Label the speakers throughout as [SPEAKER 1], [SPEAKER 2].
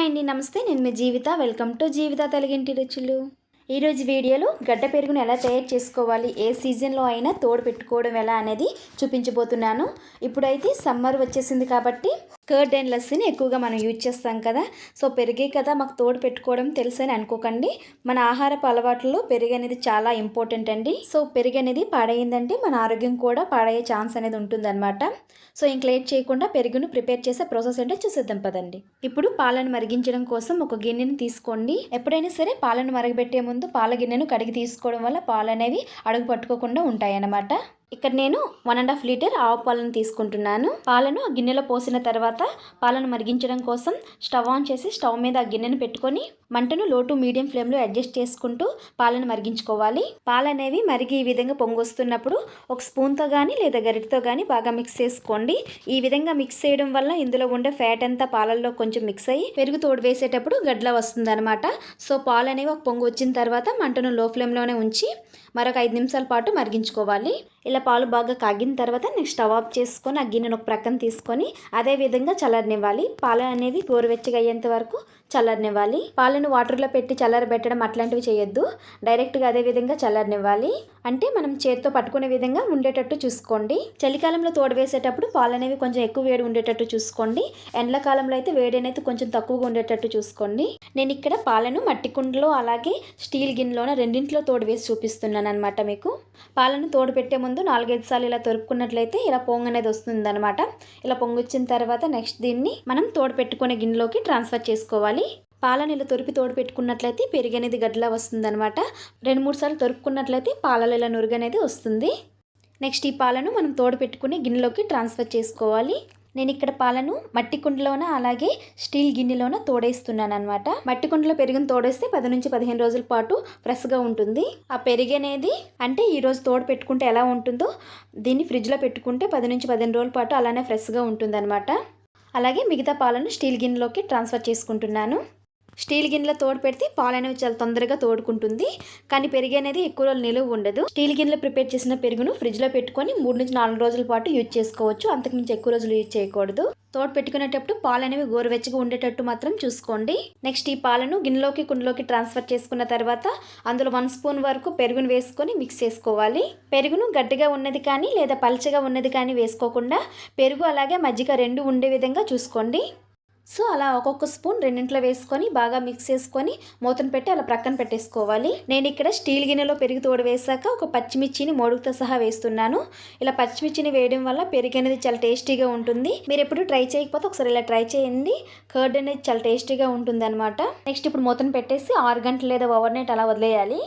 [SPEAKER 1] అండి, నమస్తే. నేను మీ జీవిత. వెల్కమ్ టు జీవిత తెలుగింటి రుచులు. ఈరోజు వీడియోలో గడ్డ పెరుగును ఎలా తయారు చేసుకోవాలి, ఏ సీజన్లో అయినా తోడు పెట్టుకోవడం ఎలా అనేది చూపించబోతున్నాను. ఇప్పుడైతే సమ్మర్ వచ్చేసింది కాబట్టి కర్డ్ అండ్ లస్సీని ఎక్కువగా మనం యూజ్ చేస్తాం కదా. సో పెరిగే కదా మాకు తోడు పెట్టుకోవడం తెలుసని అనుకోకండి. మన ఆహారపు అలవాట్లలో పెరుగు అనేది చాలా ఇంపార్టెంట్ అండి. సో పెరుగు అనేది పాడైందంటే మన ఆరోగ్యం కూడా పాడయ్యే ఛాన్స్ అనేది ఉంటుందన్నమాట. సో ఇంక లేట్ చేయకుండా పెరుగును ప్రిపేర్ చేసే ప్రాసెస్ అంటే చూసేద్దాం పదండి. ఇప్పుడు పాలను మరిగించడం కోసం ఒక గిన్నెని తీసుకోండి. ఎప్పుడైనా సరే పాలను మరగబెట్టే ముందు పాల గిన్నెను కడిగి తీసుకోవడం వల్ల పాలు అనేవి అడుగు పట్టుకోకుండా ఉంటాయన్నమాట. ఇక్కడ నేను 1.5 లీటర్ ఆవు పాలను తీసుకుంటున్నాను. పాలను ఆ గిన్నెలో పోసిన తర్వాత పాలను మరిగించడం కోసం స్టవ్ ఆన్ చేసి స్టవ్ మీద ఆ గిన్నెను పెట్టుకొని మంటను లో టు మీడియం ఫ్లేమ్లో అడ్జస్ట్ చేసుకుంటూ పాలను మరిగించుకోవాలి. పాలు అనేవి మరిగి ఈ విధంగా పొంగొస్తున్నప్పుడు ఒక స్పూన్తో కానీ లేదా గరిటతో కానీ బాగా మిక్స్ చేసుకోండి. ఈ విధంగా మిక్స్ చేయడం వల్ల ఇందులో ఉండే ఫ్యాట్ అంతా పాలల్లో కొంచెం మిక్స్ అయ్యి పెరుగు తోడు వేసేటప్పుడు గడ్ల వస్తుంది అనమాట. సో పాలు అనేవి ఒక పొంగు వచ్చిన తర్వాత మంటను లో ఫ్లేమ్లోనే ఉంచి మరొక 5 నిమిషాల పాటు మరిగించుకోవాలి. ఇలా పాలు బాగా కాగిన తర్వాత నెక్స్ట్ స్టవ్ ఆఫ్ చేసుకొని ఆ గిన్నెను ఒక ప్రక్కన తీసుకొని అదే విధంగా చల్లారనివ్వాలి. పాలు అనేవి గోరువెచ్చగా అయ్యేంత వరకు చల్లారనివ్వాలి. పాలను వాటర్లో పెట్టి చల్లారబెట్టడం అట్లాంటివి చేయొద్దు. డైరెక్ట్గా అదే విధంగా చల్లారనివ్వాలి. అంటే మనం చేత్తో పట్టుకునే విధంగా ఉండేటట్టు చూసుకోండి. చలికాలంలో తోడు వేసేటప్పుడు పాలు అనేవి కొంచెం ఎక్కువ వేడి ఉండేటట్టు చూసుకోండి. ఎండాకాలంలో అయితే వేడి అనేది కొంచెం తక్కువగా ఉండేటట్టు చూసుకోండి. నేను ఇక్కడ పాలను మట్టి కుండలో అలాగే స్టీల్ గిన్నెలోన రెండింటిలో తోడు వేసి చూపిస్తున్నాను అనమాట. మీకు పాలను తోడు పెట్టే ముందు 4-5 సార్లు ఇలా తొరుపుకున్నట్లయితే ఇలా పొంగు అనేది వస్తుంది అనమాట. ఇలా పొంగు వచ్చిన తర్వాత నెక్స్ట్ దీన్ని మనం తోడు పెట్టుకునే గిన్నెలోకి ట్రాన్స్ఫర్ చేసుకోవాలి. పాలను ఇలా తొరిపి తోడు పెట్టుకున్నట్లయితే పెరుగు అనేది గడ్డలా వస్తుంది అనమాట. 2-3 సార్లు తొరుపుకున్నట్లయితే పాలలో ఇలా నురుగు అనేది వస్తుంది. నెక్స్ట్ ఈ పాలను మనం తోడు పెట్టుకుని గిన్నెలోకి ట్రాన్స్ఫర్ చేసుకోవాలి. నేను ఇక్కడ పాలను మట్టి కుండలోన అలాగే స్టీల్ గిన్నెలోన తోడేస్తున్నాను అనమాట. మట్టి కుండలో పెరుగును తోడేస్తే 10 నుంచి 15 రోజుల పాటు ఫ్రెష్గా ఉంటుంది. ఆ పెరుగు అనేది అంటే ఈరోజు తోడు పెట్టుకుంటే ఎలా ఉంటుందో దీన్ని ఫ్రిడ్జ్లో పెట్టుకుంటే 10 నుంచి 15 రోజుల పాటు అలానే ఫ్రెష్గా ఉంటుంది అనమాట. అలాగే మిగతా పాలను స్టీల్ గిన్నెలోకి ట్రాన్స్ఫర్ చేసుకుంటున్నాను. స్టీల్ గిన్నెలో తోడు పెడితే పాలు అనేవి చాలా తొందరగా తోడుకుంటుంది, కానీ పెరుగు అనేది ఎక్కువ రోజులు నిలువ ఉండదు. స్టీల్ గిన్నెలో ప్రిపేర్ చేసిన పెరుగును ఫ్రిడ్జ్లో పెట్టుకొని 3 నుంచి 4 రోజుల పాటు యూజ్ చేసుకోవచ్చు. అంతకుమించి ఎక్కువ రోజులు యూజ్ చేయకూడదు. తోడు పెట్టుకునేటప్పుడు పాలు అనేవి గోరువెచ్చగా ఉండేటట్టు మాత్రం చూసుకోండి. నెక్స్ట్ ఈ పాలను గిన్నెలోకి కుండలోకి ట్రాన్స్ఫర్ చేసుకున్న తర్వాత అందులో 1 స్పూన్ వరకు పెరుగును వేసుకొని మిక్స్ చేసుకోవాలి. పెరుగును గట్టిగా ఉన్నది కానీ లేదా పల్చగా ఉన్నది కానీ వేసుకోకుండా పెరుగు అలాగే మజ్జిగ 2 ఉండే విధంగా చూసుకోండి. సో అలా ఒక్కొక్క స్పూన్ రెండింట్లో వేసుకొని బాగా మిక్స్ చేసుకొని మూతను పెట్టి అలా ప్రక్కన పెట్టేసుకోవాలి. నేను ఇక్కడ స్టీల్ గిన్నెలో పెరుగు తోడు వేసాక ఒక పచ్చిమిర్చిని మోడుగుతో సహా వేస్తున్నాను. ఇలా పచ్చిమిర్చిని వేయడం వల్ల పెరుగు అనేది చాలా టేస్టీగా ఉంటుంది. మీరు ఎప్పుడు ట్రై చేయకపోతే ఒకసారి ఇలా ట్రై చేయండి. కర్డ్ అనేది చాలా టేస్టీగా ఉంటుంది అనమాట. నెక్స్ట్ ఇప్పుడు మూతను పెట్టేసి 6 గంటలు లేదా ఓవర్ నైట్ అలా వదిలేయాలి.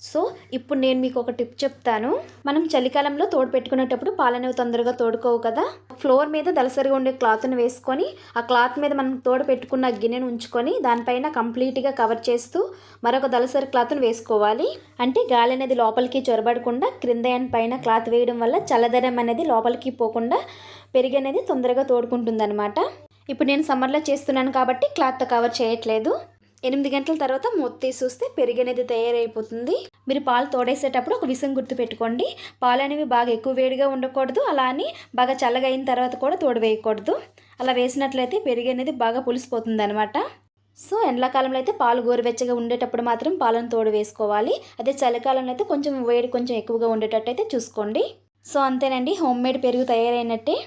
[SPEAKER 1] సో ఇప్పుడు నేను మీకు ఒక టిప్ చెప్తాను. మనం చలికాలంలో తోడు పెట్టుకునేటప్పుడు పాలు అనేవి తొందరగా తోడుకోవు కదా. ఫ్లోర్ మీద దలసరిగా ఉండే క్లాత్ను వేసుకొని ఆ క్లాత్ మీద మనం తోడు పెట్టుకున్న గిన్నెను ఉంచుకొని దానిపైన కంప్లీట్గా కవర్ చేస్తూ మరొక దలసరి క్లాత్ను వేసుకోవాలి. అంటే గాలి అనేది లోపలికి చొరబడకుండా క్రింద అండ్ పైన క్లాత్ వేయడం వల్ల చల్లదనం అనేది లోపలికి పోకుండా పెరుగు అనేది తొందరగా తోడుకుంటుంది అనమాట. ఇప్పుడు నేను సమ్మర్లో చేస్తున్నాను కాబట్టి క్లాత్తో కవర్ చేయట్లేదు. 8 గంటల తర్వాత మూత తీసి చూస్తే పెరుగు అనేది తయారైపోతుంది. మీరు పాలు తోడేసేటప్పుడు ఒక విషయం గుర్తు పెట్టుకోండి. పాలు అనేవి బాగా ఎక్కువ వేడిగా ఉండకూడదు, అలా అని బాగా చల్లగా అయిన తర్వాత కూడా తోడు వేయకూడదు. అలా వేసినట్లయితే పెరుగు అనేది బాగా పులిసిపోతుంది అనమాట. సో ఎండాకాలంలో అయితే పాలు గోరువెచ్చగా ఉండేటప్పుడు మాత్రం పాలను తోడు వేసుకోవాలి. అదే చలికాలంలో అయితే కొంచెం వేడి కొంచెం ఎక్కువగా ఉండేటట్టు అయితే చూసుకోండి. సో అంతేనండి, హోమ్ మేడ్ పెరుగు తయారైనట్టే.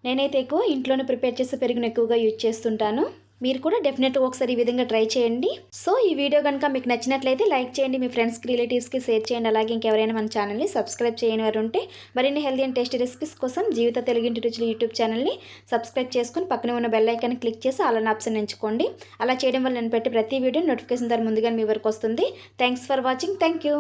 [SPEAKER 1] నేనైతే ఎక్కువ ఇంట్లోనే ప్రిపేర్ చేసే పెరుగును ఎక్కువగా యూజ్ చేస్తుంటాను. మీరు కూడా డెఫినెట్గా ఒకసారి ఈ విధంగా ట్రై చేయండి. సో ఈ వీడియో కనుక మీకు నచ్చినట్లయితే లైక్ చేయండి, మీ ఫ్రెండ్స్కి రిలేటివ్స్కి షేర్ చేయండి. అలాగే ఇంకెవరైనా మన ఛానల్ని సబ్స్క్రైబ్ చేయని వారు ఉంటే మరిన్ని హెల్తీ అండ్ టేస్టీ రెసిపీస్ కోసం జీవిత తెలుగింటి రుచులు యూట్యూబ్ ఛానల్ని సబ్స్క్రైబ్ చేసుకుని పక్కన ఉన్న బెల్ ఐకాన్ని క్లిక్ చేసి అలానే ఆప్షన్ ఎంచుకోండి. అలా చేయడం వల్ల నేను పెట్టే ప్రతి వీడియో నోటిఫికేషన్ ద్వారా ముందుగా మీ వరకు వస్తుంది. Thanks for watching. Thank you.